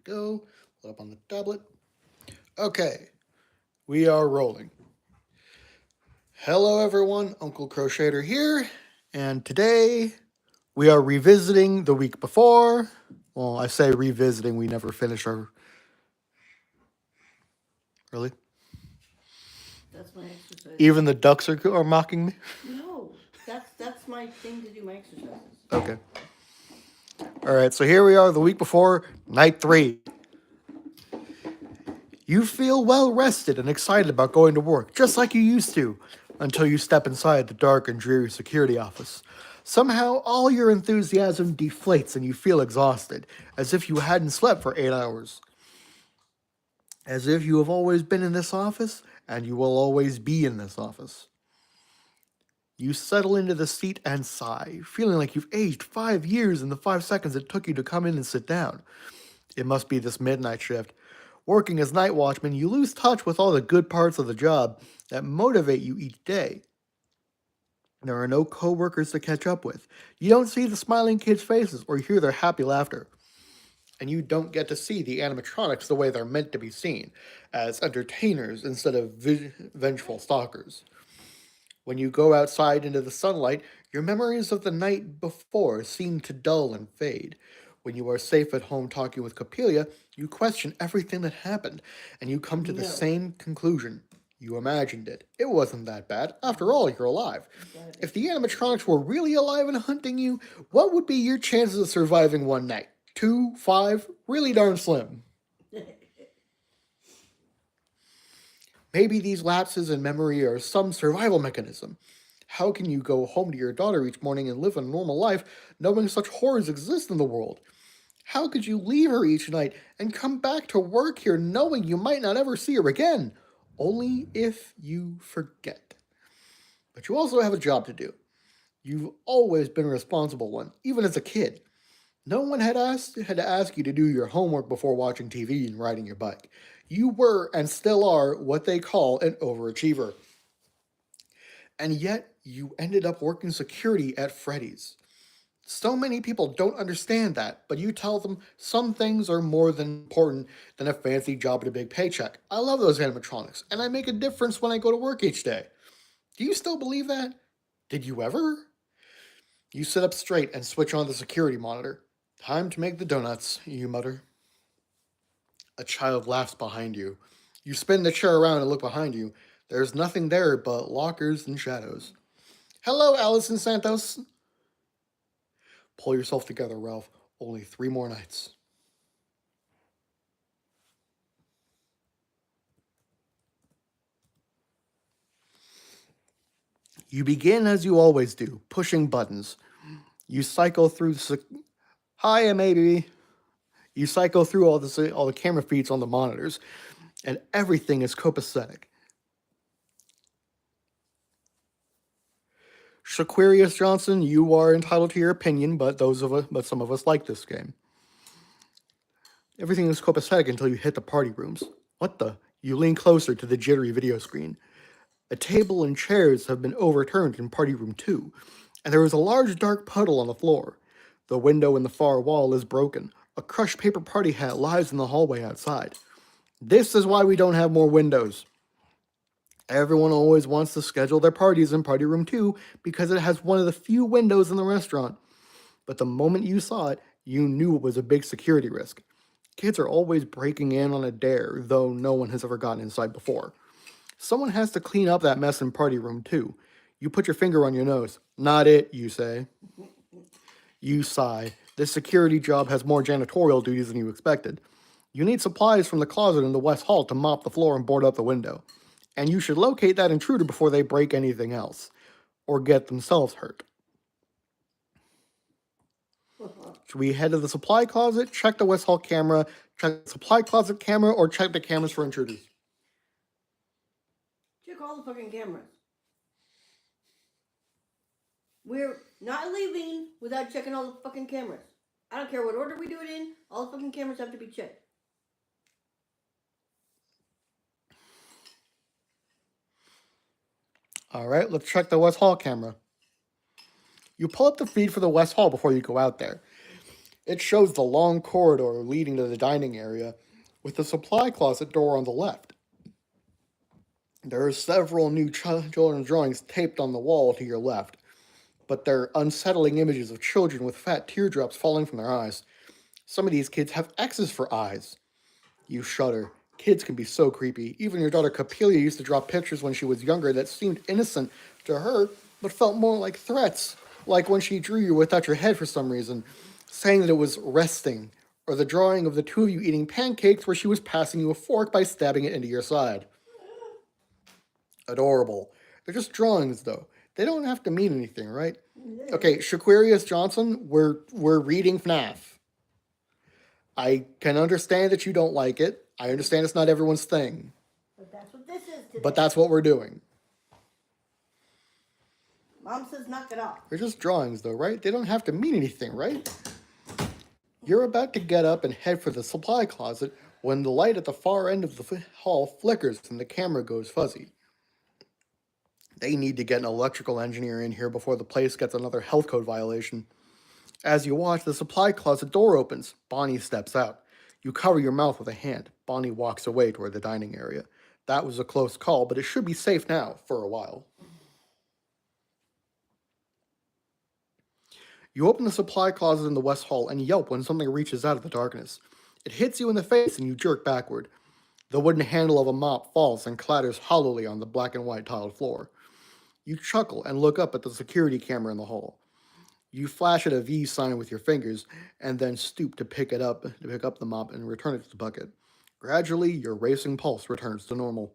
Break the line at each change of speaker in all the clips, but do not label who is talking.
go. Pull up on the tablet. Okay, we are rolling. Hello, everyone. Uncle Crochater here, and today we are revisiting the week before. Well, I say revisiting. We never finish our. Really?
That's my exercise.
Even the ducks are mocking me.
No, that's my thing to do my exercises.
Okay. All right. So here we are, the week before, night 3. You feel well rested and excited about going to work, just like you used to, until you step inside the dark and dreary security office. Somehow, all your enthusiasm deflates and you feel exhausted, as if you hadn't slept for 8 hours. As if you have always been in this office, and you will always be in this office. You settle into the seat and sigh, feeling like you've aged 5 years in the 5 seconds it took you to come in and sit down. It must be this midnight shift. Working as night watchman, you lose touch with all the good parts of the job that motivate you each day. There are no coworkers to catch up with. You don't see the smiling kids' faces or hear their happy laughter. And you don't get to see the animatronics the way they're meant to be seen, as entertainers instead of vengeful stalkers. When you go outside into the sunlight, your memories of the night before seem to dull and fade. When you are safe at home talking with Copelia, you question everything that happened, and you come to the
No.
same conclusion. You imagined it. It wasn't that bad. After all, you're alive. If the animatronics were really alive and hunting you, what would be your chances of surviving one night? 2, 5? Really darn slim. Maybe these lapses in memory are some survival mechanism. How can you go home to your daughter each morning and live a normal life knowing such horrors exist in the world? How could you leave her each night and come back to work here knowing you might not ever see her again? Only if you forget. But you also have a job to do. You've always been a responsible one, even as a kid. No one had to ask you to do your homework before watching TV and riding your bike. You were and still are what they call an overachiever. And yet, you ended up working security at Freddy's. So many people don't understand that, but you tell them some things are more than important than a fancy job and a big paycheck. I love those animatronics, and I make a difference when I go to work each day. Do you still believe that? Did you ever? You sit up straight and switch on the security monitor. Time to make the donuts, you mutter. A child laughs behind you. You spin the chair around and look behind you. There's nothing there but lockers and shadows. Hello, Allison Santos. Pull yourself together, Ralph. Only 3 more nights. You begin as you always do, pushing buttons. You cycle through Hi, maybe. You cycle through all the camera feeds on the monitors, and everything is copacetic. Shaquarius Johnson, you are entitled to your opinion, but some of us like this game. Everything is copacetic until you hit the party rooms. What the? You lean closer to the jittery video screen. A table and chairs have been overturned in party room 2, and there is a large dark puddle on the floor. The window in the far wall is broken. A crushed paper party hat lies in the hallway outside. This is why we don't have more windows. Everyone always wants to schedule their parties in party room 2 because it has one of the few windows in the restaurant. But the moment you saw it, you knew it was a big security risk. Kids are always breaking in on a dare, though no one has ever gotten inside before. Someone has to clean up that mess in party room 2. You put your finger on your nose. Not it, you say. You sigh. This security job has more janitorial duties than you expected. You need supplies from the closet in the West Hall to mop the floor and board up the window. And you should locate that intruder before they break anything else. Or get themselves hurt. Should we head to the supply closet, check the West Hall camera, check the supply closet camera, or check the cameras for intruders?
Check all the fucking cameras. We're not leaving without checking all the fucking cameras. I don't care what order we do it in, all the fucking cameras have to be checked.
Alright, let's check the West Hall camera. You pull up the feed for the West Hall before you go out there. It shows the long corridor leading to the dining area, with the supply closet door on the left. There are several new children's drawings taped on the wall to your left, but they're unsettling images of children with fat teardrops falling from their eyes. Some of these kids have X's for eyes. You shudder. Kids can be so creepy. Even your daughter Capelia used to draw pictures when she was younger that seemed innocent to her, but felt more like threats. Like when she drew you without your head for some reason, saying that it was resting, or the drawing of the two of you eating pancakes where she was passing you a fork by stabbing it into your side. Adorable. They're just drawings, though. They don't have to mean anything, right? Okay, Shaquarius Johnson, we're reading FNaF. I can understand that you don't like it. I understand it's not everyone's thing.
But that's what this is today.
But that's what we're doing.
Mom says knock it off.
They're just drawings, though, right? They don't have to mean anything, right? You're about to get up and head for the supply closet when the light at the far end of the hall flickers and the camera goes fuzzy. They need to get an electrical engineer in here before the place gets another health code violation. As you watch, the supply closet door opens. Bonnie steps out. You cover your mouth with a hand. Bonnie walks away toward the dining area. That was a close call, but it should be safe now, for a while. You open the supply closet in the west hall and yelp when something reaches out of the darkness. It hits you in the face and you jerk backward. The wooden handle of a mop falls and clatters hollowly on the black and white tiled floor. You chuckle and look up at the security camera in the hall. You flash at a V sign with your fingers and then stoop to pick up the mop and return it to the bucket. Gradually, your racing pulse returns to normal.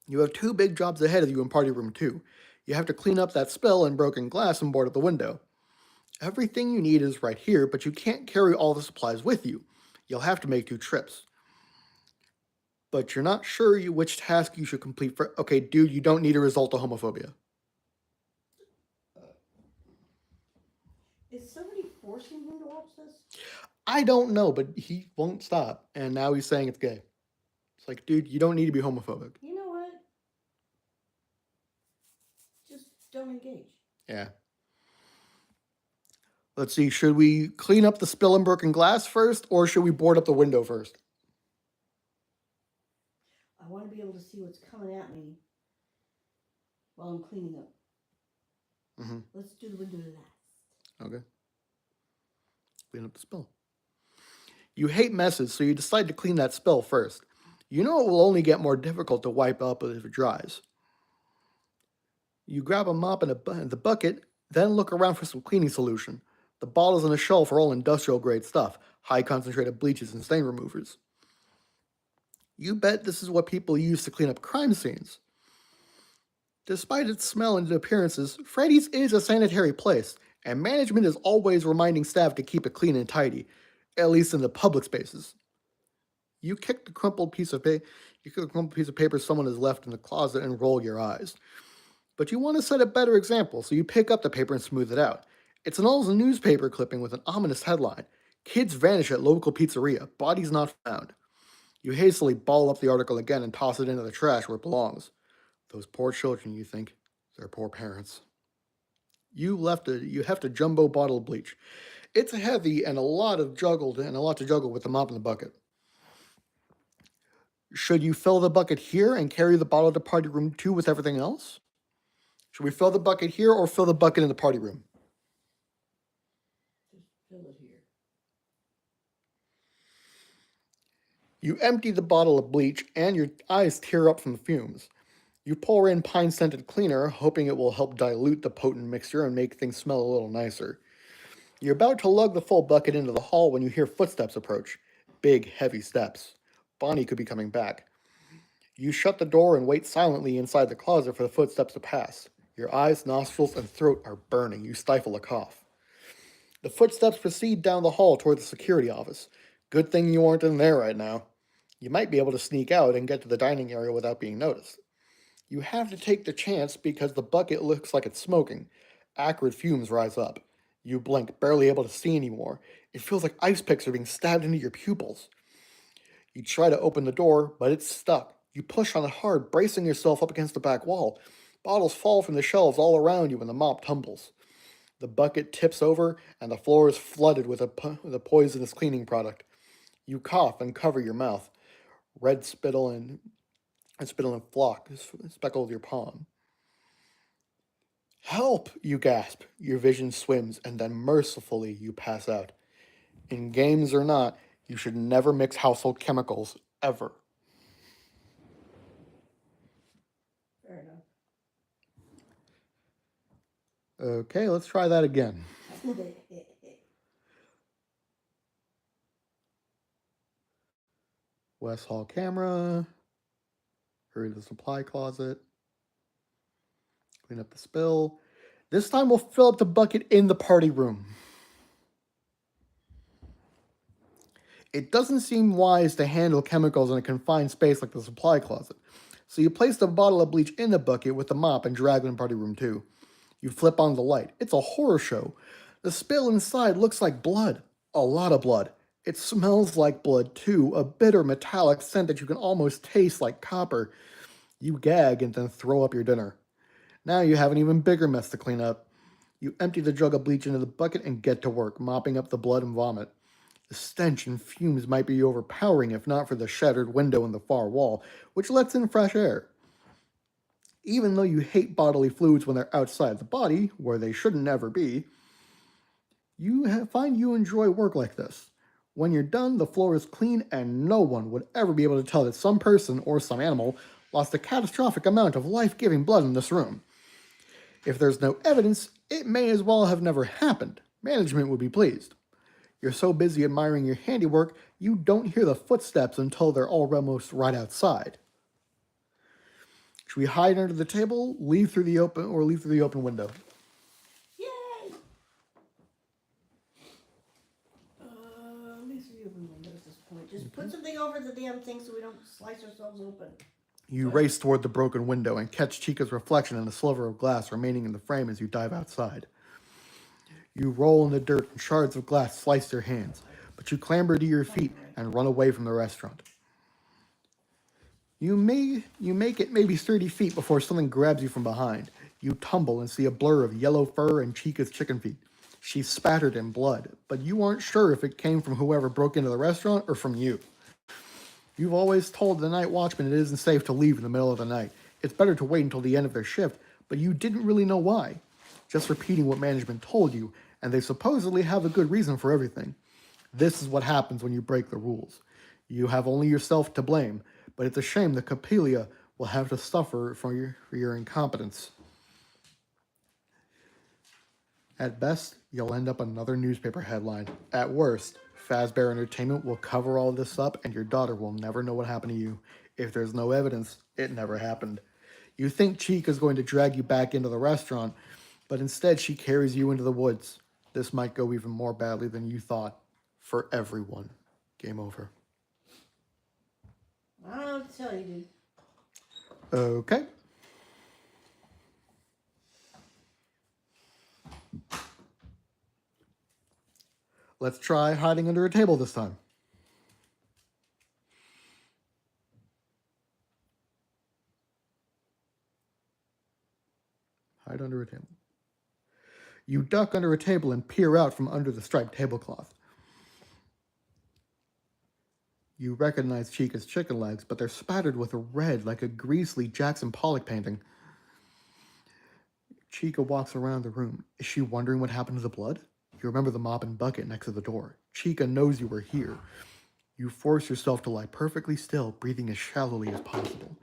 You have two big jobs ahead of you in Party Room 2. You have to clean up that spill and broken glass and board up the window. Everything you need is right here, but you can't carry all the supplies with you. You'll have to make 2 trips. But you're not sure which task you should complete for... Okay, dude, you don't need to result to homophobia.
Is somebody forcing him to watch this?
I don't know, but he won't stop. And now he's saying it's gay. It's like, dude, you don't need to be homophobic.
You know what? Just don't engage.
Yeah. Let's see, should we clean up the spill and broken glass first, or should we board up the window first?
I want to be able to see what's coming at me while I'm cleaning up.
Mm-hmm.
Let's do the window last.
Okay. Clean up the spill. You hate messes, so you decide to clean that spill first. You know it will only get more difficult to wipe up if it dries. You grab a mop and the bucket, then look around for some cleaning solution. The bottles on the shelf are all industrial grade stuff, high concentrated bleaches and stain removers. You bet this is what people use to clean up crime scenes. Despite its smell and appearances, Freddy's is a sanitary place, and management is always reminding staff to keep it clean and tidy, at least in the public spaces. You kick the crumpled piece of paper someone has left in the closet and roll your eyes. But you want to set a better example, so you pick up the paper and smooth it out. It's an old newspaper clipping with an ominous headline. Kids vanish at local pizzeria. Bodies not found. You hastily ball up the article again and toss it into the trash where it belongs. Those poor children, you think. Their poor parents. You heft a jumbo bottle of bleach. It's heavy and a lot to juggle with the mop in the bucket. Should you fill the bucket here and carry the bottle to Party Room 2 with everything else? Should we fill the bucket here or fill the bucket in the party room?
Just fill it here.
You empty the bottle of bleach and your eyes tear up from the fumes. You pour in pine-scented cleaner, hoping it will help dilute the potent mixture and make things smell a little nicer. You're about to lug the full bucket into the hall when you hear footsteps approach. Big, heavy steps. Bonnie could be coming back. You shut the door and wait silently inside the closet for the footsteps to pass. Your eyes, nostrils, and throat are burning. You stifle a cough. The footsteps proceed down the hall toward the security office. Good thing you aren't in there right now. You might be able to sneak out and get to the dining area without being noticed. You have to take the chance because the bucket looks like it's smoking. Acrid fumes rise up. You blink, barely able to see anymore. It feels like ice picks are being stabbed into your pupils. You try to open the door, but it's stuck. You push on it hard, bracing yourself up against the back wall. Bottles fall from the shelves all around you and the mop tumbles. The bucket tips over, and the floor is flooded with a poisonous cleaning product. You cough and cover your mouth. Red spittle and flock speckles your palm. Help! You gasp. Your vision swims, and then mercifully you pass out. In games or not, you should never mix household chemicals, ever.
Fair enough.
Okay, let's try that again. West Hall camera. Hurry to the supply closet. Clean up the spill. This time we'll fill up the bucket in the party room. It doesn't seem wise to handle chemicals in a confined space like the supply closet. So you place the bottle of bleach in the bucket with the mop and drag it in party room 2. You flip on the light. It's a horror show. The spill inside looks like blood. A lot of blood. It smells like blood too, a bitter metallic scent that you can almost taste like copper. You gag and then throw up your dinner. Now you have an even bigger mess to clean up. You empty the jug of bleach into the bucket and get to work, mopping up the blood and vomit. The stench and fumes might be overpowering if not for the shattered window in the far wall, which lets in fresh air. Even though you hate bodily fluids when they're outside the body, where they shouldn't ever be, find you enjoy work like this. When you're done, the floor is clean and no one would ever be able to tell that some person or some animal lost a catastrophic amount of life-giving blood in this room. If there's no evidence, it may as well have never happened. Management would be pleased. You're so busy admiring your handiwork, you don't hear the footsteps until they're almost right outside. Should we hide under the table, leave through the open window?
Yay! Leave through the open window at this point. Just put something over the damn thing so we don't slice ourselves open.
You race toward the broken window and catch Chica's reflection in a sliver of glass remaining in the frame as you dive outside. You roll in the dirt and shards of glass slice your hands, but you clamber to your feet and run away from the restaurant. You make it maybe 30 feet before something grabs you from behind. You tumble and see a blur of yellow fur and Chica's chicken feet. She's spattered in blood, but you aren't sure if it came from whoever broke into the restaurant or from you. You've always told the night watchman it isn't safe to leave in the middle of the night. It's better to wait until the end of their shift, but you didn't really know why. Just repeating what management told you, and they supposedly have a good reason for everything. This is what happens when you break the rules. You have only yourself to blame, but it's a shame that Capelia will have to suffer for your incompetence. At best, you'll end up another newspaper headline. At worst, Fazbear Entertainment will cover all this up and your daughter will never know what happened to you. If there's no evidence, it never happened. You think Chica's going to drag you back into the restaurant, but instead she carries you into the woods. This might go even more badly than you thought. For everyone. Game over.
I don't know what to tell you, dude.
Okay. Let's try hiding under a table this time. Hide under a table. You duck under a table and peer out from under the striped tablecloth. You recognize Chica's chicken legs, but they're spattered with red like a greasy Jackson Pollock painting. Chica walks around the room. Is she wondering what happened to the blood? You remember the mop and bucket next to the door. Chica knows you were here. You force yourself to lie perfectly still, breathing as shallowly as possible.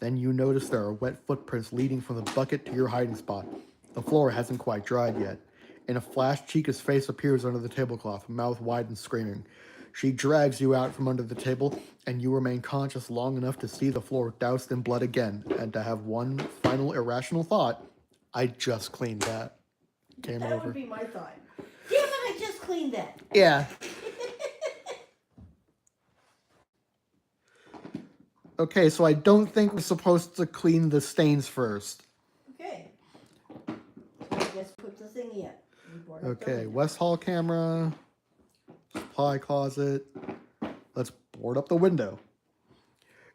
Then you notice there are wet footprints leading from the bucket to your hiding spot. The floor hasn't quite dried yet. In a flash, Chica's face appears under the tablecloth, mouth wide and screaming. She drags you out from under the table, and you remain conscious long enough to see the floor doused in blood again, and to have one final irrational thought: I just cleaned that. Game
That
over.
would be my thought. Damn it, I just cleaned that.
Yeah. Okay, so I don't think we're supposed to clean the stains first.
Okay. So I guess put the thingy up.
Okay, West Hall camera, supply closet. Let's board up the window.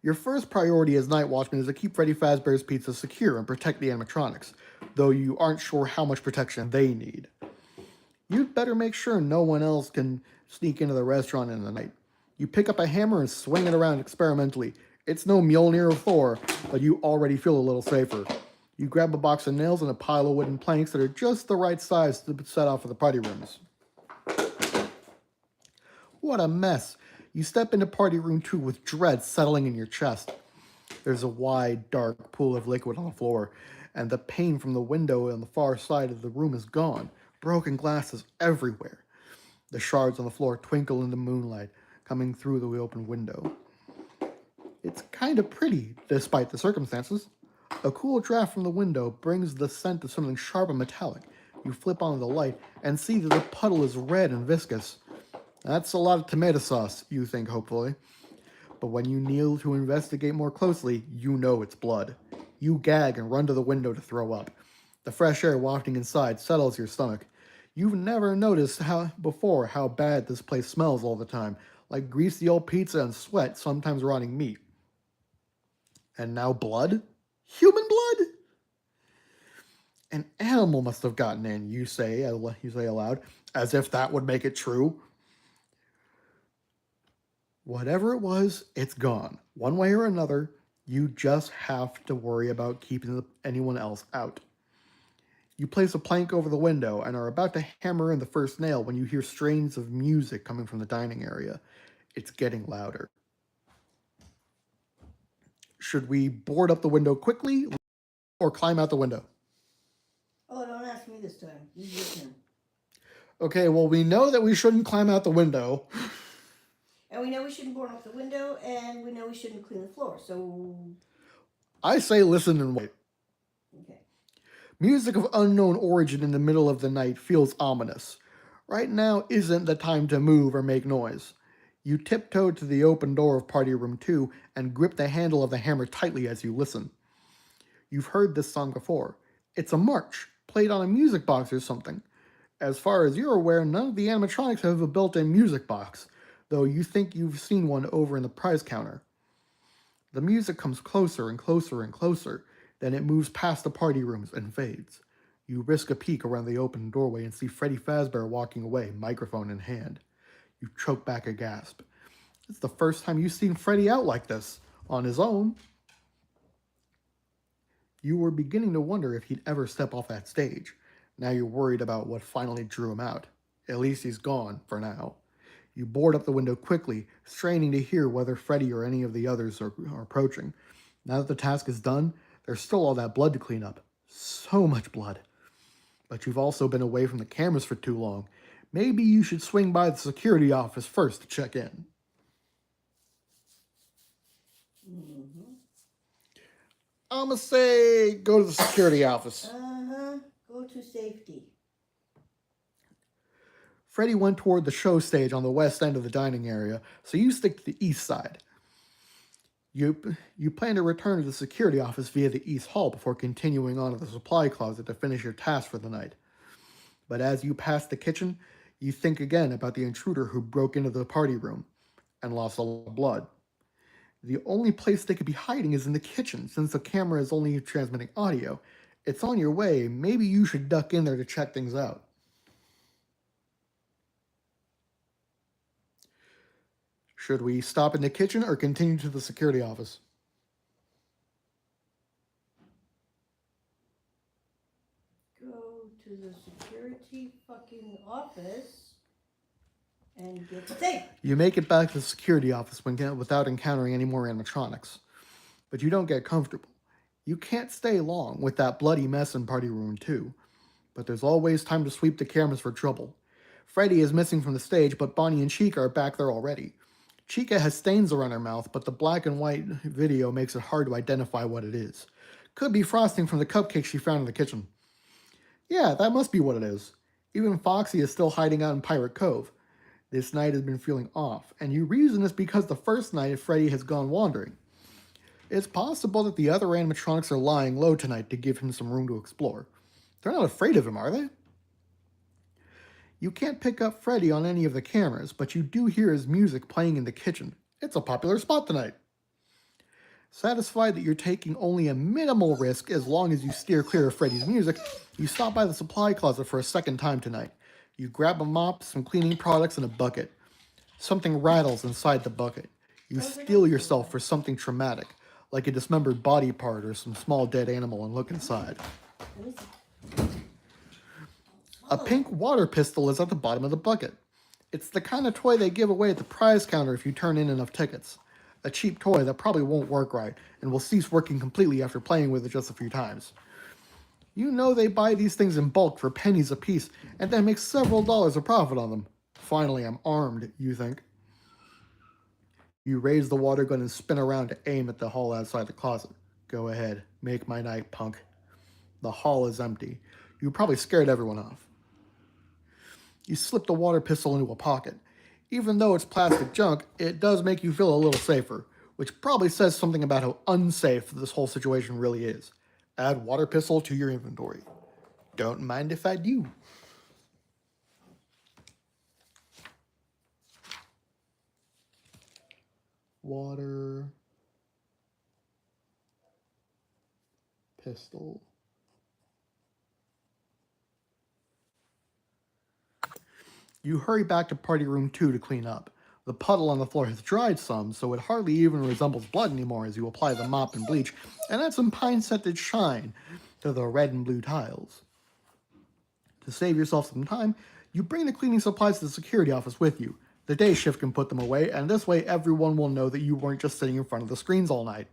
Your first priority as night watchman is to keep Freddy Fazbear's Pizza secure and protect the animatronics, though you aren't sure how much protection they need. You'd better make sure no one else can sneak into the restaurant in the night. You pick up a hammer and swing it around experimentally. It's no Mjolnir or Thor, but you already feel a little safer. You grab a box of nails and a pile of wooden planks that are just the right size to set off for the party rooms. What a mess. You step into party room 2 with dread settling in your chest. There's a wide, dark pool of liquid on the floor, and the pane from the window on the far side of the room is gone. Broken glass is everywhere. The shards on the floor twinkle in the moonlight, coming through the open window. It's kind of pretty, despite the circumstances. A cool draft from the window brings the scent of something sharp and metallic. You flip on the light and see that the puddle is red and viscous. That's a lot of tomato sauce, you think hopefully. But when you kneel to investigate more closely, you know it's blood. You gag and run to the window to throw up. The fresh air wafting inside settles your stomach. You've never noticed how bad this place smells all the time, like greasy old pizza and sweat, sometimes rotting meat. And now blood? Human blood? An animal must have gotten in, you say aloud, as if that would make it true. Whatever it was, it's gone. One way or another, you just have to worry about keeping anyone else out. You place a plank over the window and are about to hammer in the first nail when you hear strains of music coming from the dining area. It's getting louder. Should we board up the window quickly or climb out the window?
Oh, don't ask me this time. You listen.
Okay, well, we know that we shouldn't climb out the window.
And we know we shouldn't board off the window, and we know we shouldn't clean the floor, so...
I say listen and wait.
Okay.
Music of unknown origin in the middle of the night feels ominous. Right now isn't the time to move or make noise. You tiptoe to the open door of party room 2 and grip the handle of the hammer tightly as you listen. You've heard this song before. It's a march, played on a music box or something. As far as you're aware, none of the animatronics have a built-in music box, though you think you've seen one over in the prize counter. The music comes closer and closer and closer, then it moves past the party rooms and fades. You risk a peek around the open doorway and see Freddy Fazbear walking away, microphone in hand. You choke back a gasp. It's the first time you've seen Freddy out like this, on his own. You were beginning to wonder if he'd ever step off that stage. Now you're worried about what finally drew him out. At least he's gone, for now. You board up the window quickly, straining to hear whether Freddy or any of the others are approaching. Now that the task is done, there's still all that blood to clean up. So much blood. But you've also been away from the cameras for too long. Maybe you should swing by the security office first to check in.
Mm-hmm.
I'ma say go to the security office.
Go to safety.
Freddy went toward the show stage on the west end of the dining area, so you stick to the east side. You plan to return to the security office via the east hall before continuing on to the supply closet to finish your task for the night. But as you pass the kitchen, you think again about the intruder who broke into the party room and lost a lot of blood. The only place they could be hiding is in the kitchen, since the camera is only transmitting audio. It's on your way. Maybe you should duck in there to check things out. Should we stop in the kitchen or continue to the security office?
Go to the security fucking office and get safe.
You make it back to the security office without encountering any more animatronics. But you don't get comfortable. You can't stay long with that bloody mess in party room 2. But there's always time to sweep the cameras for trouble. Freddy is missing from the stage, but Bonnie and Chica are back there already. Chica has stains around her mouth, but the black and white video makes it hard to identify what it is. Could be frosting from the cupcake she found in the kitchen. Yeah, that must be what it is. Even Foxy is still hiding out in Pirate Cove. This night has been feeling off, and you reason it's because the first night Freddy has gone wandering. It's possible that the other animatronics are lying low tonight to give him some room to explore. They're not afraid of him, are they? You can't pick up Freddy on any of the cameras, but you do hear his music playing in the kitchen. It's a popular spot tonight. Satisfied that you're taking only a minimal risk as long as you steer clear of Freddy's music, you stop by the supply closet for a second time tonight. You grab a mop, some cleaning products, and a bucket. Something rattles inside the bucket. You steel yourself for something traumatic, like a dismembered body part or some small dead animal, and look inside.
Let me see.
A pink water pistol is at the bottom of the bucket. It's the kind of toy they give away at the prize counter if you turn in enough tickets. A cheap toy that probably won't work right and will cease working completely after playing with it just a few times. You know they buy these things in bulk for pennies apiece and then make several dollars of profit on them. Finally, I'm armed, you think. You raise the water gun and spin around to aim at the hall outside the closet. Go ahead, make my night, punk. The hall is empty. You probably scared everyone off. You slip the water pistol into a pocket. Even though it's plastic junk, it does make you feel a little safer, which probably says something about how unsafe this whole situation really is. Add water pistol to your inventory. Don't mind if I do. Water pistol. You hurry back to party room 2 to clean up. The puddle on the floor has dried some, so it hardly even resembles blood anymore as you apply the mop and bleach and add some pine-scented shine to the red and blue tiles. To save yourself some time, you bring the cleaning supplies to the security office with you. The day shift can put them away, and this way everyone will know that you weren't just sitting in front of the screens all night.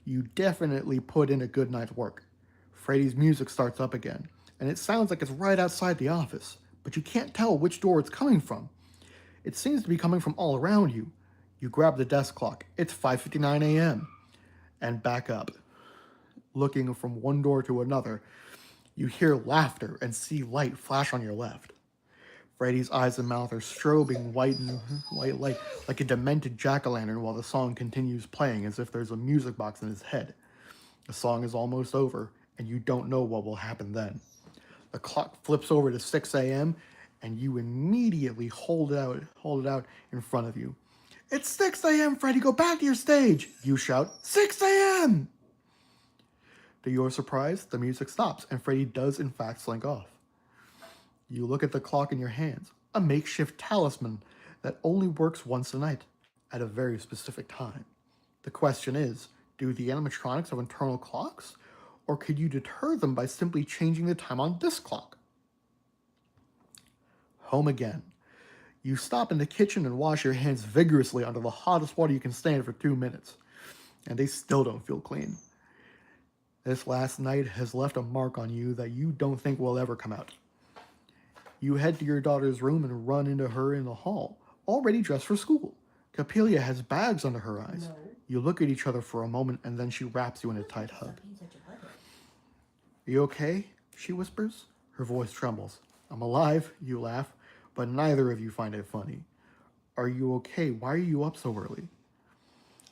You definitely put in a good night's work. Freddy's music starts up again, and it sounds like it's right outside the office, but you can't tell which door it's coming from. It seems to be coming from all around you. You grab the desk clock. It's 5:59 a.m. and back up. Looking from one door to another, you hear laughter and see light flash on your left. Freddy's eyes and mouth are strobing white light like a demented jack-o'-lantern while the song continues playing as if there's a music box in his head. The song is almost over, and you don't know what will happen then. The clock flips over to 6 a.m., and you immediately hold it out in front of you. It's 6 a.m., Freddy, go back to your stage! You shout, 6 a.m.! To your surprise, the music stops, and Freddy does in fact slink off. You look at the clock in your hands, a makeshift talisman that only works once a night, at a very specific time. The question is, do the animatronics have internal clocks? Or could you deter them by simply changing the time on this clock? Home again. You stop in the kitchen and wash your hands vigorously under the hottest water you can stand for 2 minutes. And they still don't feel clean. This last night has left a mark on you that you don't think will ever come out. You head to your daughter's room and run into her in the hall, already dressed for school. Capelia has bags under her eyes.
No.
You look at each other for a moment and then she wraps you in a tight hug. You okay? She whispers. Her voice trembles. I'm alive, you laugh, but neither of you find it funny. Are you okay? Why are you up so early?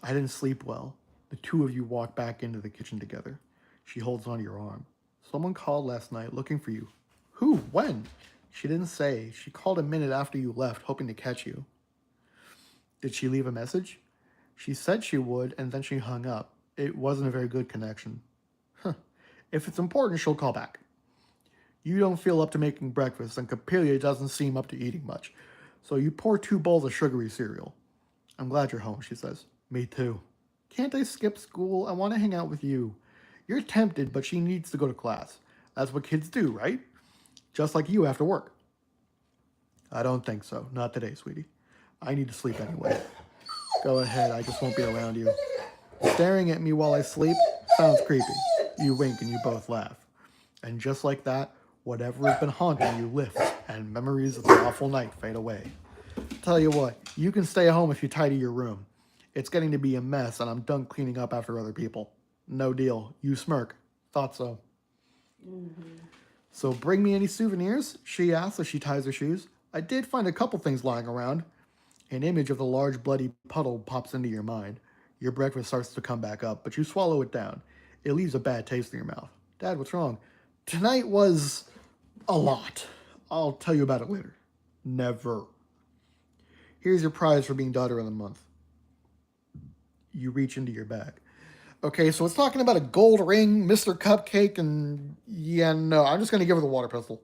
I didn't sleep well. The two of you walk back into the kitchen together. She holds onto your arm. Someone called last night looking for you. Who? When? She didn't say. She called a minute after you left, hoping to catch you. Did she leave a message? She said she would, and then she hung up. It wasn't a very good connection. Huh. If it's important, she'll call back. You don't feel up to making breakfast, and Capelia doesn't seem up to eating much. So you pour 2 bowls of sugary cereal. I'm glad you're home, she says. Me too. Can't I skip school? I want to hang out with you. You're tempted, but she needs to go to class. That's what kids do, right? Just like you after work. I don't think so. Not today, sweetie. I need to sleep anyway. Go ahead, I just won't be around you. Staring at me while I sleep sounds creepy. You wink and you both laugh. And just like that, whatever has been haunting you lifts, and memories of the awful night fade away. Tell you what, you can stay home if you tidy your room. It's getting to be a mess, and I'm done cleaning up after other people. No deal. You smirk. Thought so. So bring me any souvenirs? She asks as she ties her shoes. I did find a couple things lying around. An image of the large bloody puddle pops into your mind. Your breakfast starts to come back up, but you swallow it down. It leaves a bad taste in your mouth. Dad, what's wrong? Tonight was a lot. I'll tell you about it later. Never. Here's your prize for being daughter of the month. You reach into your bag. Okay, so it's talking about a gold ring, Mr. Cupcake, and yeah, no, I'm just going to give her the water pistol.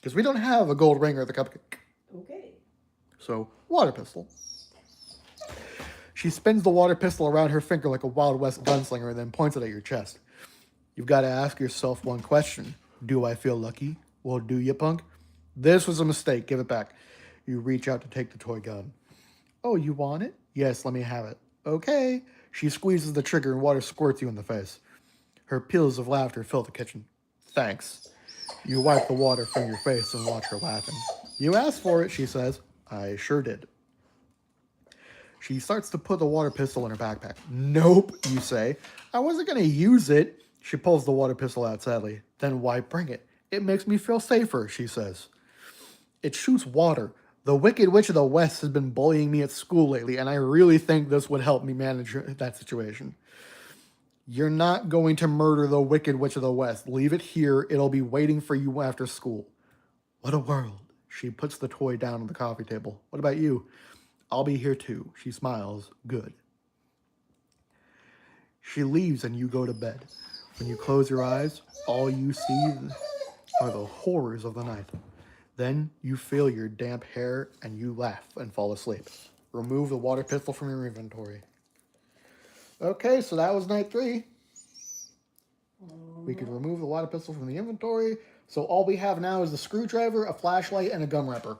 Because we don't have a gold ring or the cupcake.
Okay.
So, water pistol. She spins the water pistol around her finger like a Wild West gunslinger and then points it at your chest. You've got to ask yourself one question. Do I feel lucky? Well, do you, punk? This was a mistake. Give it back. You reach out to take the toy gun. Oh, you want it? Yes, let me have it. Okay. She squeezes the trigger and water squirts you in the face. Her peals of laughter fill the kitchen. Thanks. You wipe the water from your face and watch her laughing. You asked for it, she says. I sure did. She starts to put the water pistol in her backpack. Nope, you say. I wasn't going to use it. She pulls the water pistol out sadly. Then why bring it? It makes me feel safer, she says. It shoots water. The Wicked Witch of the West has been bullying me at school lately, and I really think this would help me manage that situation. You're not going to murder the Wicked Witch of the West. Leave it here. It'll be waiting for you after school. What a world. She puts the toy down on the coffee table. What about you? I'll be here too. She smiles. Good. She leaves and you go to bed. When you close your eyes, all you see are the horrors of the night. Then you feel your damp hair and you laugh and fall asleep. Remove the water pistol from your inventory. Okay, so that was night 3. We could remove the water pistol from the inventory. So all we have now is a screwdriver, a flashlight, and a gum wrapper.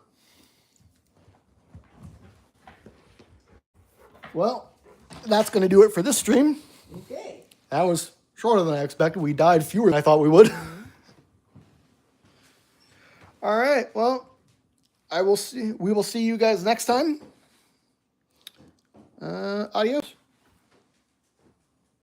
Well, that's going to do it for this stream.
Okay.
That was shorter than I expected. We died fewer than I thought we would. All right. Well, we will see you guys next time. Adios.